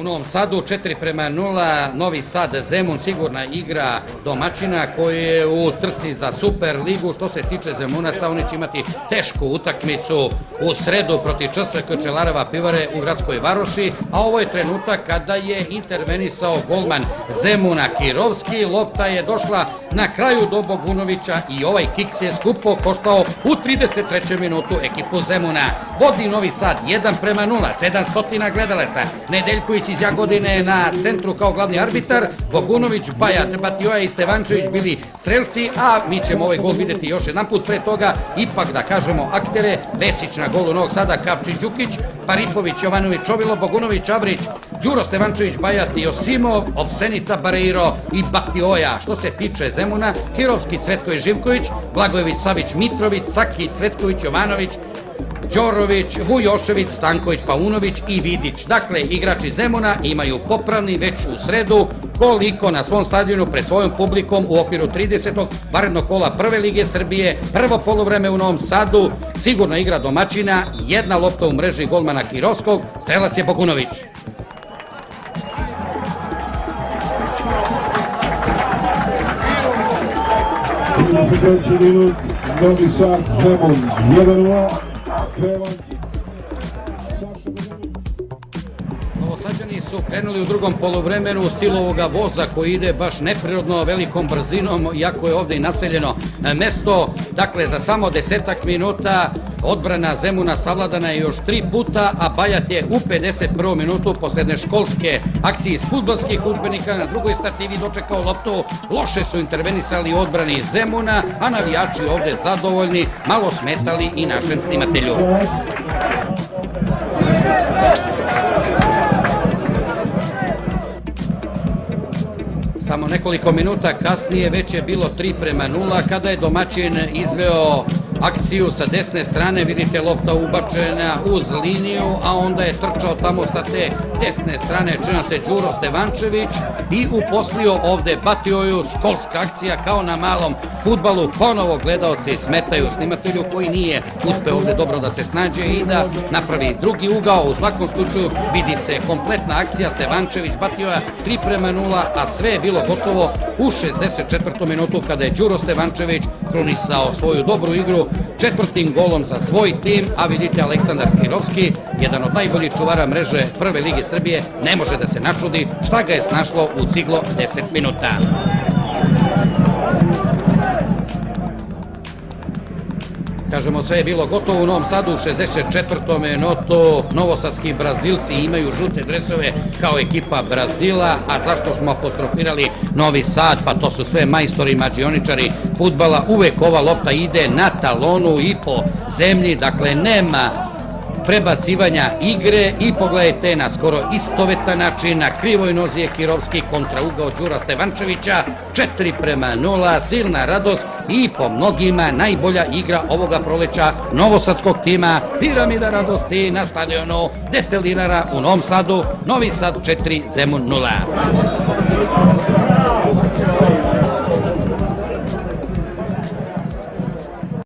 Novom Sadu, 4:0, Novi Sad Zemun, sigurna igra domaćina koji je u trci za Super ligu. Što se tiče Zemunaca, oni će imati tešku utakmicu u sredu protiv ČSK Čelareva Pivare u Gradskoj Varoši, a ovo je trenutak kada je intervenisao golman Zemuna Kirovski. Lopta je došla na kraju do Bogunovića i ovaj kiks je skupo koštao u 33. minutu ekipu Zemuna. Vodi Novi Sad 1:0, 700 gledalaca. Nedeljković iz Jagodine na centru kao glavni arbitar, Bogunović, Bajat, Batioja i Stevančević bili strelci, a mi ćemo ovaj gol videti još jedan put. Pre toga, ipak da kažemo aktere, Vesić na golu Novog Sada, Kapčić, Đukić, Paripović, Jovanović, Čovilo, Bogunović, Abrić, Đuro, Stevančević, Bajat i Josimov, Opsenica, Bareiro i Batioja. Što se tiče Zemuna, Kirovski, Cvetković, Živković, Blagojević, Savić, Mitrović, Caki, Cvetković, Jovanović, Đorović, Vujošević, Stanković, Paunović i Vidić. Dakle, igrači Zemuna imaju popravni već u sredu koliko na svom stadionu pred svojom publikom u okviru 30. vanrednog kola Prve lige Srbije, prvo poluvreme u Novom Sadu, sigurna igra domaćina, jedna lopta u mreži golmana Kirovskog, strelac je Bogunović. 33. minut, Novi Sad Zemun 1:0. Novosađani su krenuli u drugom poluvremenu u stilu ovoga voza koji ide baš neprirodno velikom brzinom, iako je ovde i naseljeno mesto. Dakle, za samo 10 minuta odbrana Zemuna savladana je još 3 puta, a Bajat je u 51. minutu posle jedne školske akcije iz fudbalskih udžbenika na drugoj stativi dočekao loptu. Loše su intervenisali odbrani Zemuna, a navijači ovde zadovoljni, malo smetali i našem snimatelju. Samo nekoliko minuta kasnije već je bilo 3:0 kada je domaćin izveo akciju sa desne strane. Vidite, lopta ubačena uz liniju, a onda je trčao tamo sa te desne strane, čini se, Đuro Stevančević i uposlio ovde Batioju. Školska akcija kao na malom fudbalu. Ponovo gledaoci smetaju snimatelju koji nije uspeo ovde dobro da se snađe i da napravi drugi ugao. U svakom slučaju vidi se kompletna akcija Stevančević, Batioja, 3:0, a sve je bilo gotovo u 64. minutu kada je Đuro Stevančević krunisao svoju dobru igru četvrtim golom za svoj tim, a vidite, Aleksandar Kirovski, jedan od najboljih čuvara mreže Prve lige Srbije, ne može da se načudi šta ga je snašlo u ciglo 10 minuta. Kažemo, sve je bilo gotovo u Novom Sadu u 64. minutu. Novosadski Brazilci imaju žute dresove kao ekipa Brazila, a zašto smo apostrofirali Novi Sad? Pa to su sve majstori, mađioničari fudbala. Uvek ova lopta ide na talonu i po zemlji, dakle nema prebacivanja igre i pogledajte na skoro istovetan način na krivoj nozi je Kirovski kontraugao Đura Stevančevića, 4:0, silna radost i po mnogima najbolja igra ovoga proleća novosadskog tima. Piramida radosti na stadionu Detelinara u Novom Sadu, Novi Sad 4, Zemun 0.